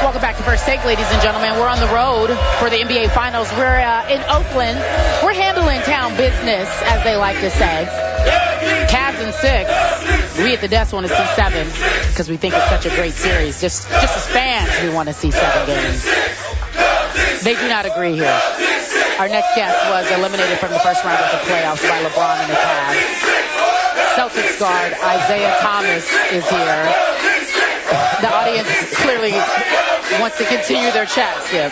Welcome back to First Take, ladies and gentlemen. We're on the road for the NBA Finals. We're in Oakland. We're handling town business, as they like to say. Cavs in 6. We at the desk want to see 7 because we think it's such a great series. Just as fans, we want to see 7 games. They do not agree here. Our next guest was eliminated from the first round of the playoffs by LeBron and the Cavs. Celtics guard Isaiah Thomas is here. The audience clearly wants to continue their chat, Skip.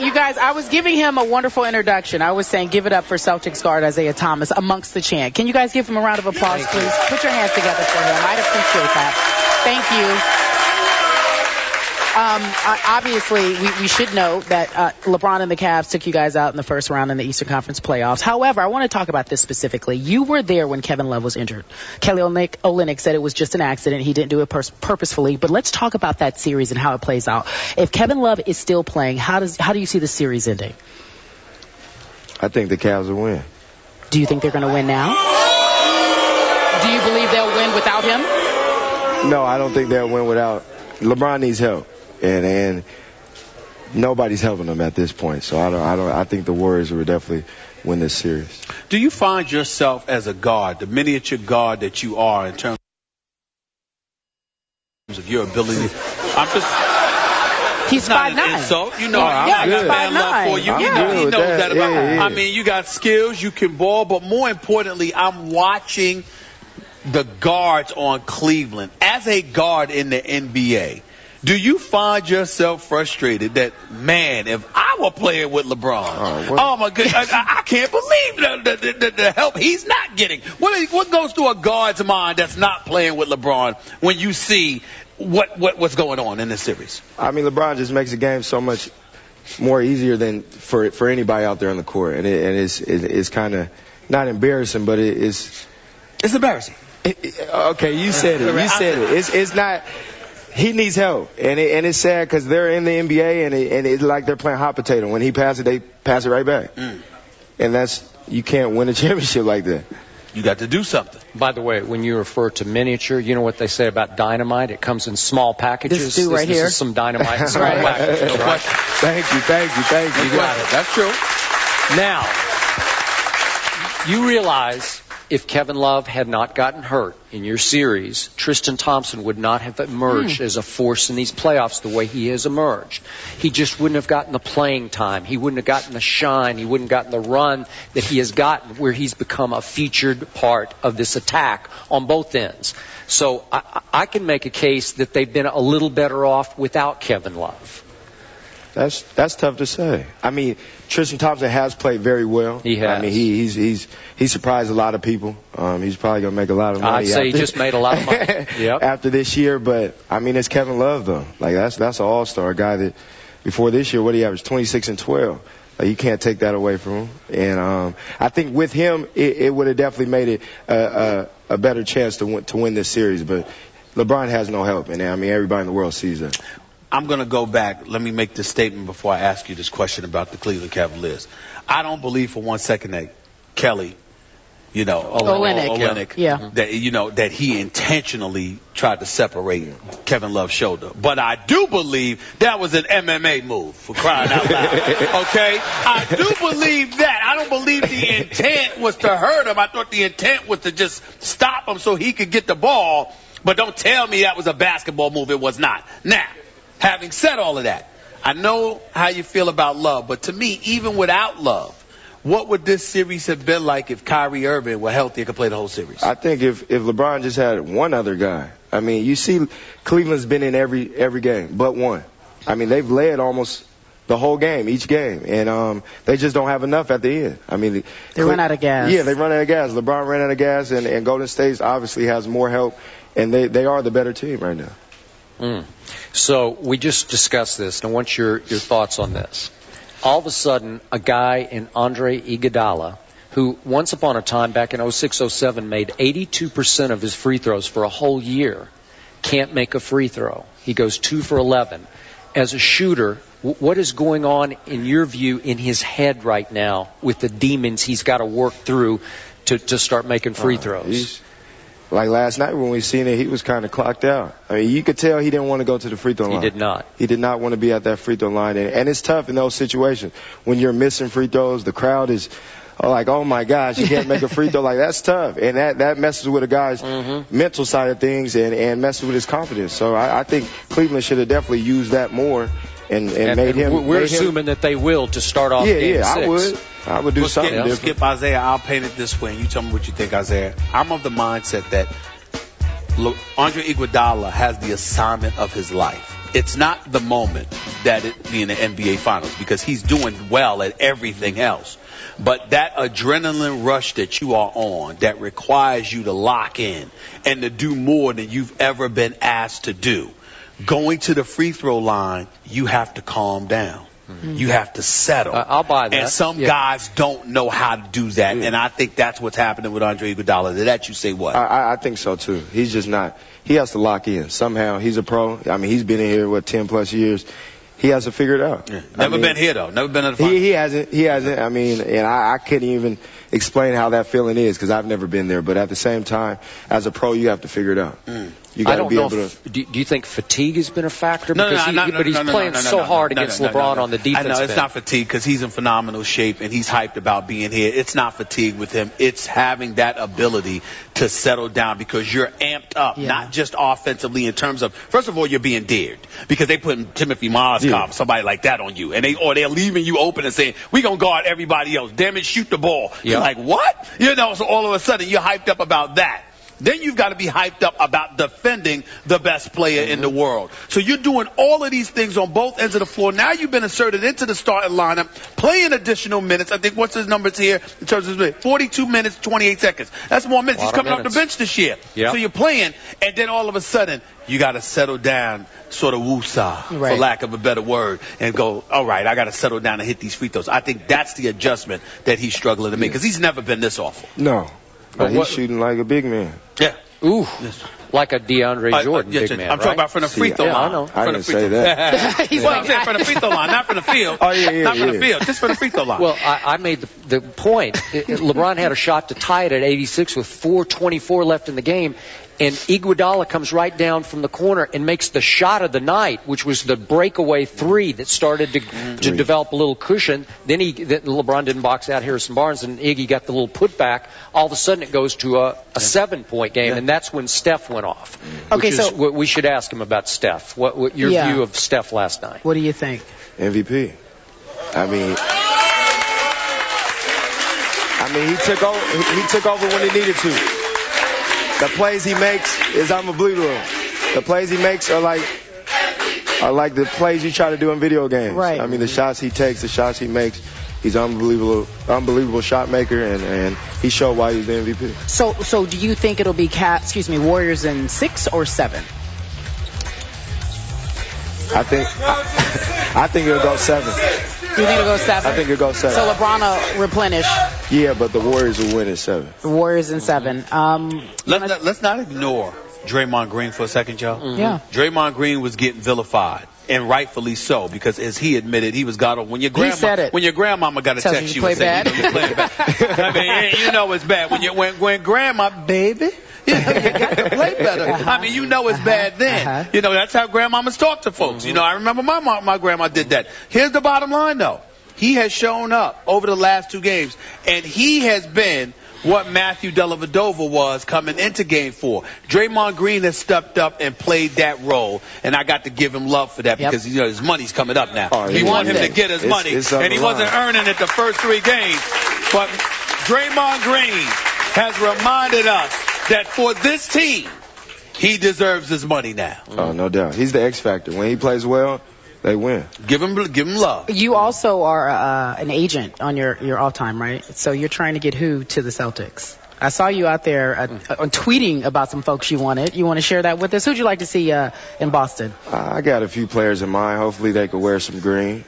You guys, I was giving him a wonderful introduction. I was saying, give it up for Celtics guard Isaiah Thomas amongst the chant. Can you guys give him a round of applause, please? Put your hands together for him. I'd appreciate that. Thank you. Obviously, we should know that LeBron and the Cavs took you guys out in the first round in the Eastern Conference playoffs. However, I want to talk about this specifically. You were there when Kevin Love was injured. Kelly Olynyk said it was just an accident. He didn't do it purposefully. But let's talk about that series and how it plays out. If Kevin Love is still playing, how do you see the series ending? I think the Cavs will win. Do you think they're going to win now? Do you believe they'll win without him? No, I don't think they'll win without. LeBron needs help. And nobody's helping them at this point. So I think the Warriors will definitely win this series. Do you find yourself as a guard, the miniature guard that you are in terms of your ability? He's 5'9". So you know, I got bad love for you. He knows that about. Yeah. I mean, you got skills, you can ball, but more importantly, I'm watching the guards on Cleveland as a guard in the NBA. Do you find yourself frustrated that, man, if I were playing with LeBron, oh my goodness, I can't believe the help he's not getting. What goes through a guard's mind that's not playing with LeBron when you see what's going on in this series? I mean, LeBron just makes the game so much more easier than for anybody out there on the court, and it's kind of not embarrassing, but it's embarrassing. Okay, you said it. You said it. It's not. He needs help, and it's sad because they're in the NBA, and it's like they're playing hot potato. When he passes it, they pass it right back. And you can't win a championship like that. You got to do something. By the way, when you refer to miniature, you know what they say about dynamite? It comes in small packages. This right here. This is some dynamite in small packages. No question. Thank you. You got it. That's true. Now, you realize if Kevin Love had not gotten hurt in your series, Tristan Thompson would not have emerged as a force in these playoffs the way he has emerged. He just wouldn't have gotten the playing time. He wouldn't have gotten the shine. He wouldn't have gotten the run that he has gotten, where he's become a featured part of this attack on both ends. So I can make a case that they've been a little better off without Kevin Love. That's tough to say. I mean, Tristan Thompson has played very well. He has. I mean, he surprised a lot of people. He's probably going to make a lot of money. I'd say he just made a lot of money. Yep. After this year. But, I mean, it's Kevin Love, though. Like, that's an all-star guy that before this year, what he averaged, 26 and 12. Like, you can't take that away from him. And I think with him, it would have definitely made it a better chance to win this series. But LeBron has no help. And, I mean, everybody in the world sees that. I'm going to go back. Let me make this statement before I ask you this question about the Cleveland Cavaliers. I don't believe for one second that Kelly, Olynyk, that he intentionally tried to separate Kevin Love's shoulder. But I do believe that was an MMA move, for crying out loud. Okay? I do believe that. I don't believe the intent was to hurt him. I thought the intent was to just stop him so he could get the ball. But don't tell me that was a basketball move. It was not. Now, having said all of that, I know how you feel about Love, but to me, even without Love, what would this series have been like if Kyrie Irving were healthy and could play the whole series? I think if LeBron just had one other guy. I mean, you see Cleveland's been in every game but one. I mean, they've led almost the whole game, each game, and they just don't have enough at the end. I mean, they run out of gas. Yeah, they run out of gas. LeBron ran out of gas, and Golden State obviously has more help, and they are the better team right now. So we just discussed this, and I want your thoughts on this. All of a sudden, a guy in Andre Iguodala, who once upon a time back in 06-07 made 82% of his free throws for a whole year, can't make a free throw. He goes 2 for 11. As a shooter, what is going on, in your view, in his head right now with the demons he's got to work through to start making free throws? like last night when we seen it, he was kind of clocked out. I mean, you could tell he didn't want to go to the free throw line. He did not. He did not want to be at that free throw line. And it's tough in those situations. When you're missing free throws, the crowd is like, oh, my gosh, you can't make a free throw. Like, that's tough. And that messes with a guy's mental side of things and messes with his confidence. So I think Cleveland should have definitely used that more and made him. We're assuming that they will to start off game 6. I would do something different. Skip, Isaiah, I'll paint it this way, and you tell me what you think, Isaiah. I'm of the mindset that Andre Iguodala has the assignment of his life. It's not the moment that it be in the NBA Finals because he's doing well at everything else. But that adrenaline rush that you are on that requires you to lock in and to do more than you've ever been asked to do. Going to the free throw line, you have to calm down. You have to settle. I'll buy that. And some guys don't know how to do that, and I think that's what's happening with Andre Iguodala. Did that you say what? I think so, too. He's just not. He has to lock in. Somehow, he's a pro. I mean, he's been in here, 10-plus years. He has to figure it out. Yeah. Never been here, though. Never been in the finals. He hasn't. I mean, and I couldn't even explain how that feeling is because I've never been there. But at the same time, as a pro, you have to figure it out. You got to be able to. Do you think fatigue has been a factor? But he's playing so hard against LeBron on the defense. I know it's not fatigue because he's in phenomenal shape and he's hyped about being here. It's not fatigue with him. It's having that ability to settle down because you're amped up, not just offensively in terms of, first of all, you're being dared because they put Timothy Mozgov, somebody like that on you, and they're leaving you open and saying, we're going to guard everybody else. Damn it, shoot the ball. You're like, what? So all of a sudden you're hyped up about that. Then you've got to be hyped up about defending the best player in the world. So you're doing all of these things on both ends of the floor. Now you've been inserted into the starting lineup, playing additional minutes. I think what's his numbers here in terms of 42 minutes, 28 seconds. That's more minutes. He's coming off the bench this year. So you're playing, and then all of a sudden you got to settle down, sort of woosah, for lack of a better word, and go, all right, I got to settle down and hit these free throws. I think that's the adjustment that he's struggling to make because he's never been this awful. No. But he's shooting like a big man. Yeah. Ooh. Like a DeAndre Jordan big man. I'm talking about from the free throw line. I know. I didn't say that. I'm saying from the free throw line, not from the field. Not from the field, just from the free throw line. Well, I made the point. LeBron had a shot to tie it at 86 with 4:24 left in the game. And Iguodala comes right down from the corner and makes the shot of the night, which was the breakaway three that started to develop a little cushion. Then LeBron didn't box out Harrison Barnes, and Iggy got the little putback. All of a sudden, it goes to a 7-point game, and that's when Steph went off. Okay, so we should ask him about Steph. What your view of Steph last night? What do you think? MVP. I mean, he took over when he needed to. The plays he makes is unbelievable. The plays he makes are like the plays you try to do in video games. Right. I mean, the shots he takes, the shots he makes, he's unbelievable shot maker, and he showed why he's the MVP. So do you think it'll be Warriors in 6 or 7? I think it'll go 7. You think it'll go 7? I think it'll go 7. So LeBron will replenish. Yeah, but the Warriors will win in 7. The Warriors in 7. Let's not ignore Draymond Green for a second, y'all. Yeah. Draymond Green was getting vilified, and rightfully so, because as he admitted, he was God of when your grandmama got to text you and say, you're playing bad. I mean, it's bad when grandma, baby. You got to play better. I mean, it's bad then. That's how grandmamas talk to folks. I remember my grandma did that. Here's the bottom line, though. He has shown up over the last 2 games, and he has been what Matthew Dellavedova was coming into Game 4. Draymond Green has stepped up and played that role, and I got to give him love for that because his money's coming up now. We want him to get his money, and he wasn't earning it the first 3 games. But Draymond Green has reminded us that for this team, he deserves his money now. Oh, no doubt. He's the X factor. When he plays well, they win. Give him love. You also are an agent on your off time, right? So you're trying to get who to the Celtics? I saw you out there tweeting about some folks you wanted. You want to share that with us? Who'd you like to see in Boston? I got a few players in mind. Hopefully they could wear some green.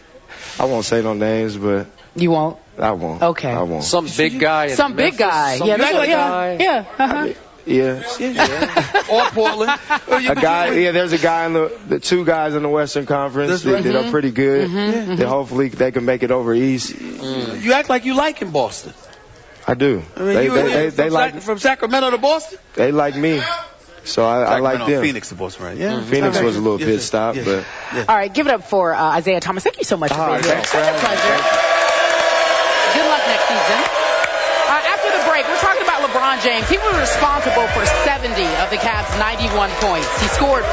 I won't say no names, but... You won't? I won't. Okay. I won't. Some big guy. Some big guy. Yeah, that's what. Yeah. Uh-huh. Yeah. Or Portland. A guy. Yeah, there's a guy in the 2 guys in the Western Conference that are pretty good. That hopefully they can make it over East. You act like you like in Boston. I do. I mean, they like from Sacramento to Boston. They like me, so I like them. Phoenix to Boston, right? Yeah. Phoenix was a little pit stop, but. All right, give it up for Isaiah Thomas. Thank you so much for being here. Such a pleasure. Good luck next season. After the break, we're talking about LeBron James. He was responsible for 70 of the Cavs' 91 points. He scored